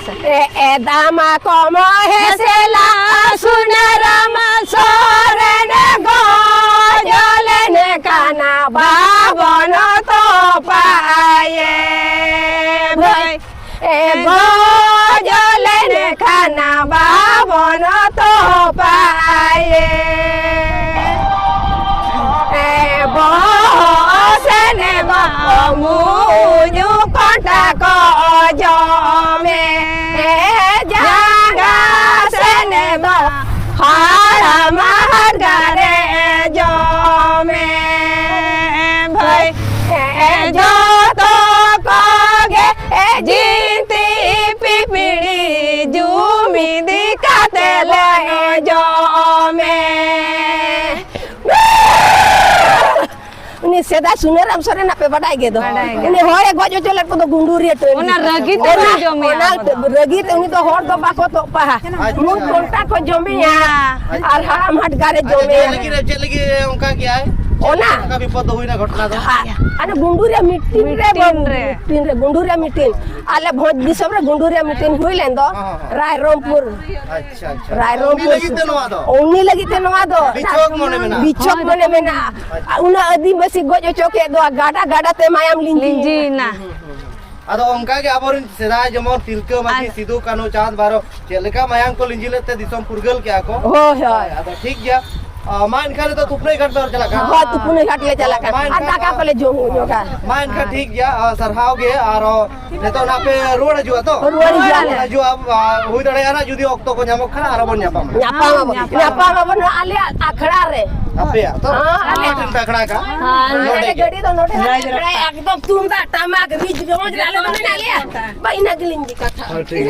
दामा कम हेसेला सुनरम सोरेन गोजलेन काना बाबन तो पाए भाई गोजलेन खाना बाबन तो पाए बसने मुझू कटा को जमे जागा सेने हाड़ा मार गारे जमे भाई जो तो कगे जीती पिपड़ी जूमी दिखाते ले जमे उन्हें सेदा सुनरम सोरेन पे बड़ाई गे दो उन्हें होरे गजो चले को तो गुंडूरिया तो ओना रगी तो जमे रगी तो उन्हें तो होर तो बाको तो पहा मुंह कोंटा को जमे और हराम हट गारे जमे लगी उनका क्या है ओना का विपद हुई ना घटना तो अरे गुंडूरिया मिट्टी रे गुंडूरिया मिट्टी आले भोज दिसब रे गुंडूरिया मिट्टी हुई लेन दो रायरंगपुर अच्छा रायरंगपुर ओनी लगी ते नवा दो बिचोक मने में ना उना आदिवासी गजो चोके दो गाडा गाडा ते मायाम लिंजी ना अदो उनका के आबोरिन सेदा जमो तिलके माथि सिधु कानो चांद बारो चेलका मायाम को लिंजिलेते दिसम पुरगल के आको हो होय अदो ठीक गया मान खाले तो तुपने घाट पर चला का हां तुपने घाट ले चला का आ टाका कोले जो योगा मान खा ठीक गया सरहाव गे और ने तो ना पे रोड जो तो रोड जो अब हुई दड़े ना जुदी ऑक्टो को न्यामो खना आरो न्यापा बन आले आखड़ा रे अपे तो नोटिन पकड़ा का हां गड़ी तो नोटे एकदम तुंदा टमाक बीच गमज डाले बना लिया बहिना गिलिंजी का था